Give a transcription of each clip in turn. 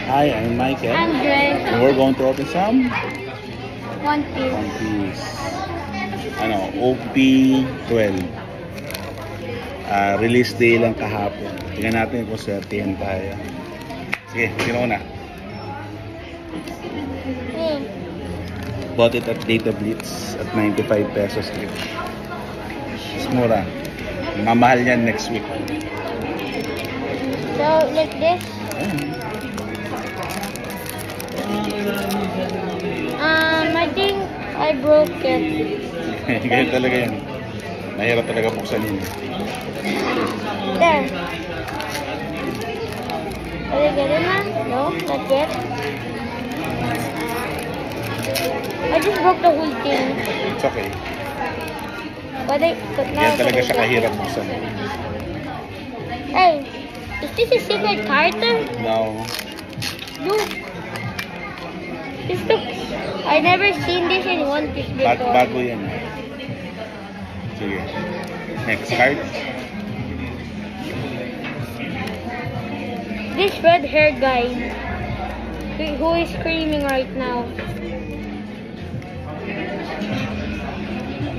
Hi, I'm Michael. I'm Dre. And we're going to open some One Piece. One Piece. OP12. Release day lang kahapon. Tingnan natin kung certain tayo. Sige, sino na? Bought it at Data Blitz at 95 pesos each. Mas mura. Mamahal yan next week. So, like this? I think I broke it. Ganyan talaga yan. Mahirap talaga buksan yun. There. Are you getting that? No, not yet. I just broke the whole thing. It's okay. But now Ganyan talaga siya kahirap buksan. Hey, is this a secret character? No. Look. This looks... I never seen this in One Piece before. Bago yan. Sige. Next card. This red hair guy who is screaming right now.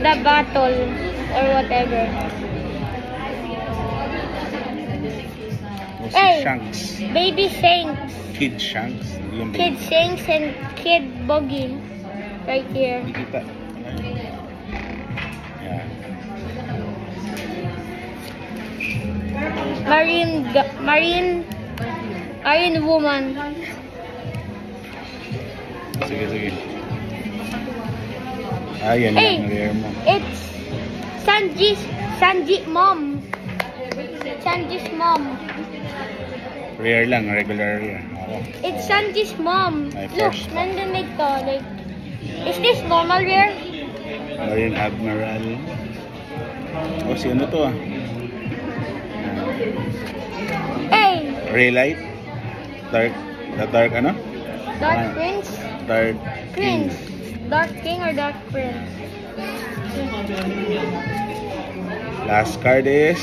The battle or whatever. Si Hey, Shanks. Baby Shanks, Kid Shanks. Yung Kid Shanks and Kid Buggy right here. Hindi kita. Yan. Marine woman. Sige. Yan Hey, yung rare mo. it's Sanji's mom. Sanji's mom. Rare lang, regular rare. Ako. It's Sanji's mom. My Look, first. nandun ito. Like, is this normal rare? Marine Admiral. Si ano to Hey, Raylight. Dark ano? Dark Prince? Dark King. Prince. Dark King or Dark Prince? Last card is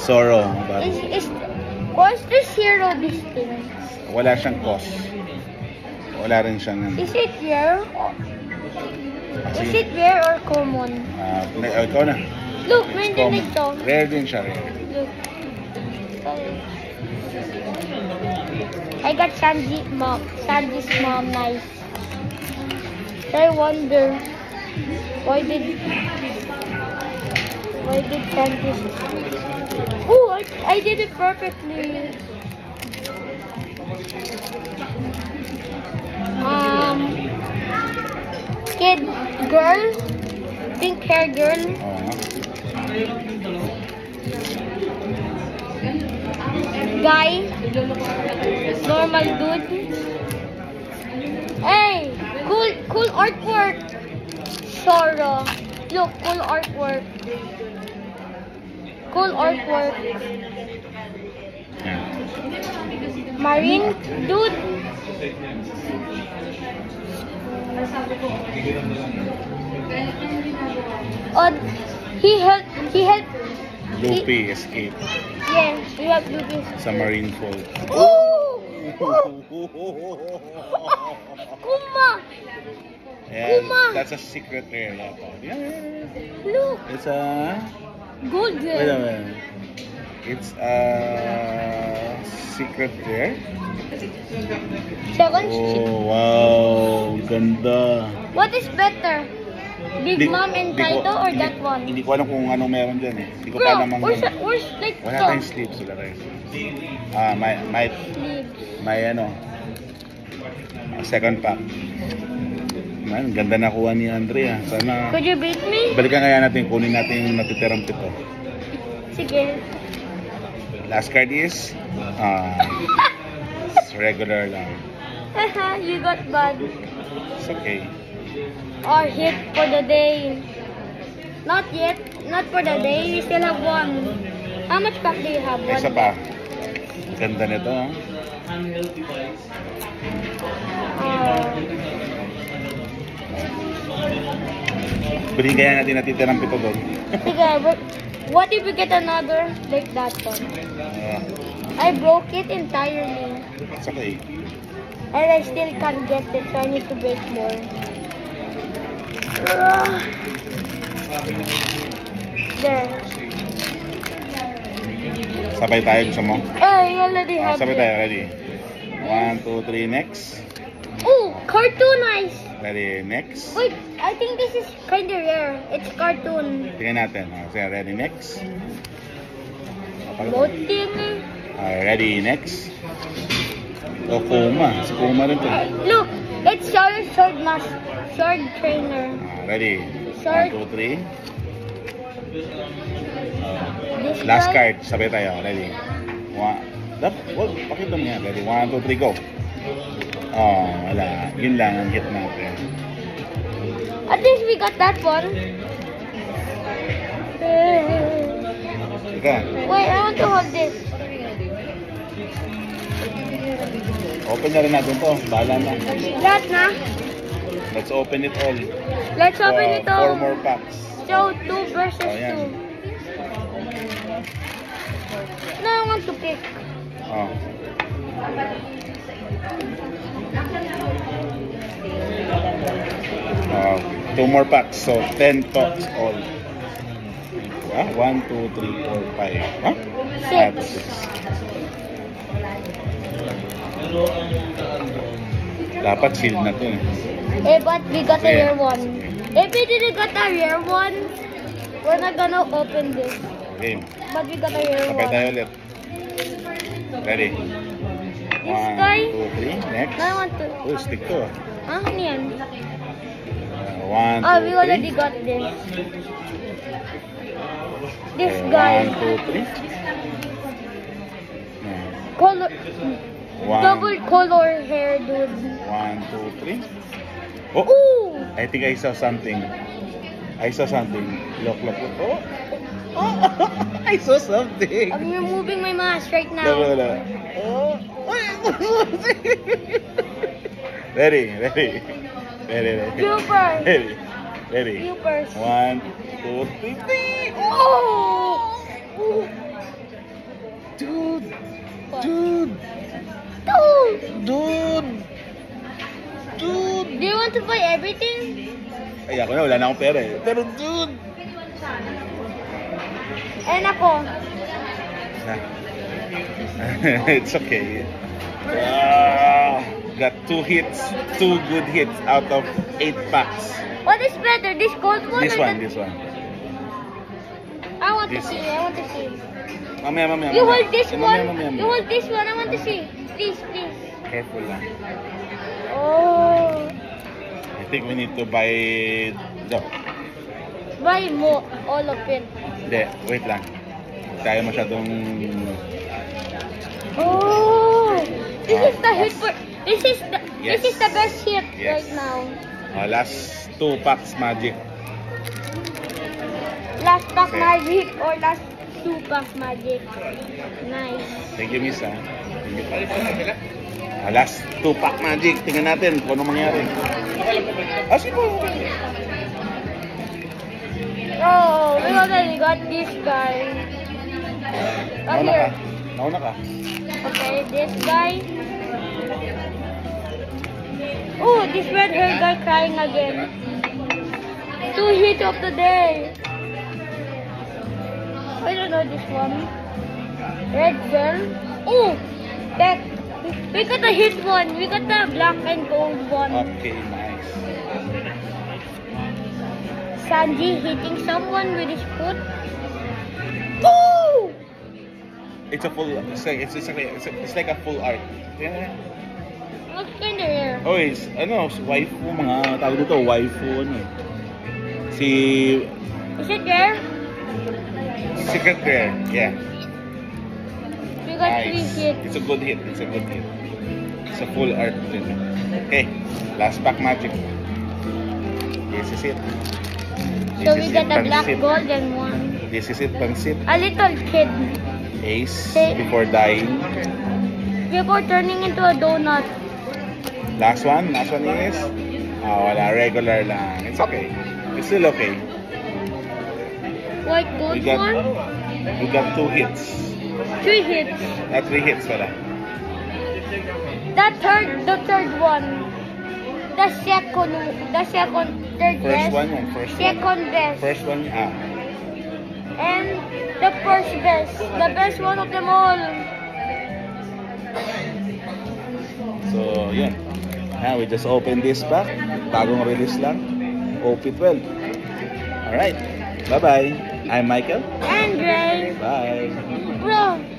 Zoro. What's the zero distance? Wala siyang cost. Wala rin siyang Is it rare? Is it rare or common? ikaw na. Look, nandun ito. Rare din siya, rare. Look. I got Sanji's mom. Nice. I wonder why did Sanji's? Oh, I did it perfectly. Kid girl, pink hair girl. Guy, normal dude. Hey, cool artwork. Zoro, look, cool artwork. Cool artwork. Marine dude. Oh, he helped. Luffy escape Yeah, he helped Luffy. sa Marineford. Ooh! Kuma! And Kuma! that's a secret rare. Look! It's a... Golden! Wait a minute. It's a secret rare. Second Wow! Ganda. What is better? Big Mom and Kaido or that one? Hindi ko alam kung anong meron dyan eh. Hindi ko Bro, pa alam ang... where's like Wala tayong sleeves. Wala tayong sleeves. May second pack. Man, ganda na kuha ni Andrea. Sana... Could you beat me? Balikan kaya natin, kunin natin yung natitirang pito. Sige. Last card is... it's regular lang. You got bad. It's okay. Or hit for the day. Not yet. Not for the day. We still have one. How much pack do you have? May isa pa. Ganda nito. Bilhin kaya natin natitirang pito doon. Sige, what if we get another like that one? I broke it entirely. It's okay. And I still can't get it, so I need to break more. Ah. There. Sabay tayo, gusto mo? I already have Sabay it. tayo, ready? 1, 2, 3, next. Oh, cartoon eyes. Ready, next. Wait, I think this is kind of rare. It's cartoon. Tingnan natin. Sige, ready, next. Loading. Ready, next. Oh, Kuma. Si Kuma rin to. Look, it's sword trainer. Ready? Sword. 1, 2, 3. This Last guy. card. Sabay tayo. Ready? Wag, pakita mo yan. Ready? 1, 2, 3, go. Oh, wala. Yun lang ang hit natin. At least we got that one. Ika, Wait, I want to hold this. open na rin natin to. Bahala na. Lahat na. Let's open it all. Let's open it 4 all. more packs. So, 2 versus Oh, yan. 2. No, I want to pick. Oh. Oh, 2 more packs. So, 10 packs all. 1, 2, 3, 4, 5. Huh? 6. 6. Dapat sealed na to. Eh, but we got a Sige. rare one. If we didn't got a rare one, we're not gonna open this. Game. But we got a rare Sabay tayo one. ulit. Ready? This 1, guy. 2, 3. Next. I want to. Oh, stick to. Ah, ano yan? 1, 2, 3. Oh, we already got this. This guy. 1, 2, 3. Color. 1, Double color hair, dude. 1, 2, 3. Oh! Ooh! I think I saw something. I saw something. Look, look, look. Oh! Oh! I saw something. I'm removing my mask right Look, now. look, look. Oh! Ready, ready. Ready, ready. Super. Ready. Ready. Supers. 1, 2, 3. Oh! Dude! Dude! Dude! Dude! Dude! Do you want to buy everything? Ay, ako na, wala na akong pera eh. Pero dude! And ako. It's okay. Got 2 hits, 2 good hits out of 8 packs. What is better, this gold one This or one, the... this one. I want This. to see, I want to see. Mamaya, mamaya. You mamaya. hold this Eh, one. mamaya, mamaya, You mamaya. hold this one. I want to see. Please, please. Careful lang. Oh. I think we need to buy... No. Buy more, all of it. Hindi, wait lang. Kaya masyadong... Oh. This is the hit for. This is the. Yes. This is the best hit Yes. right now. Last 2 packs magic. Last pack Okay. magic or last 2 pack magic. Nice. Thank you, miss, ha. Thank you. Last 2 pack magic. Tingnan natin kung ano mangyari. Sige po. Oh, we already got this guy. Oh, Nauna ka. here. Nauna ka. Okay, this guy. Oh, this red hair guy crying again. 2 hits of the day. I don't know this one. Red girl. Oh, that. We got the hit one. We got the black and gold one. Okay, nice. Sanji hitting someone with his foot. Oh! It's a full. It's like a full art. Yeah. Looks kinda rare. Oh, it's ano, waifu, mga tawag dito, waifu ano. Si Is it rare? Secret Rare. Yeah. We got 3 Nice. hits. It's a good hit. It's a good hit. It's a full art din. Okay. Last pack magic. This is it. So This we is got it, the black, pansit. gold, and one. This is it, pansit. A little kid Ace Okay. before dying. before turning into a donut. Last one is wala, regular lang. It's okay. It's still okay. White gold We got one. we got 2 hits. 3 hits. 3 hits wala. The third one. The second, third First best. one yan, first one. Second best. First one, And the first best. The best one of them all. So, yun. Now, we just open this pack. Bagong release lang. OP12. Alright. Bye-bye. I'm Michael. Andre. Bye. Bro.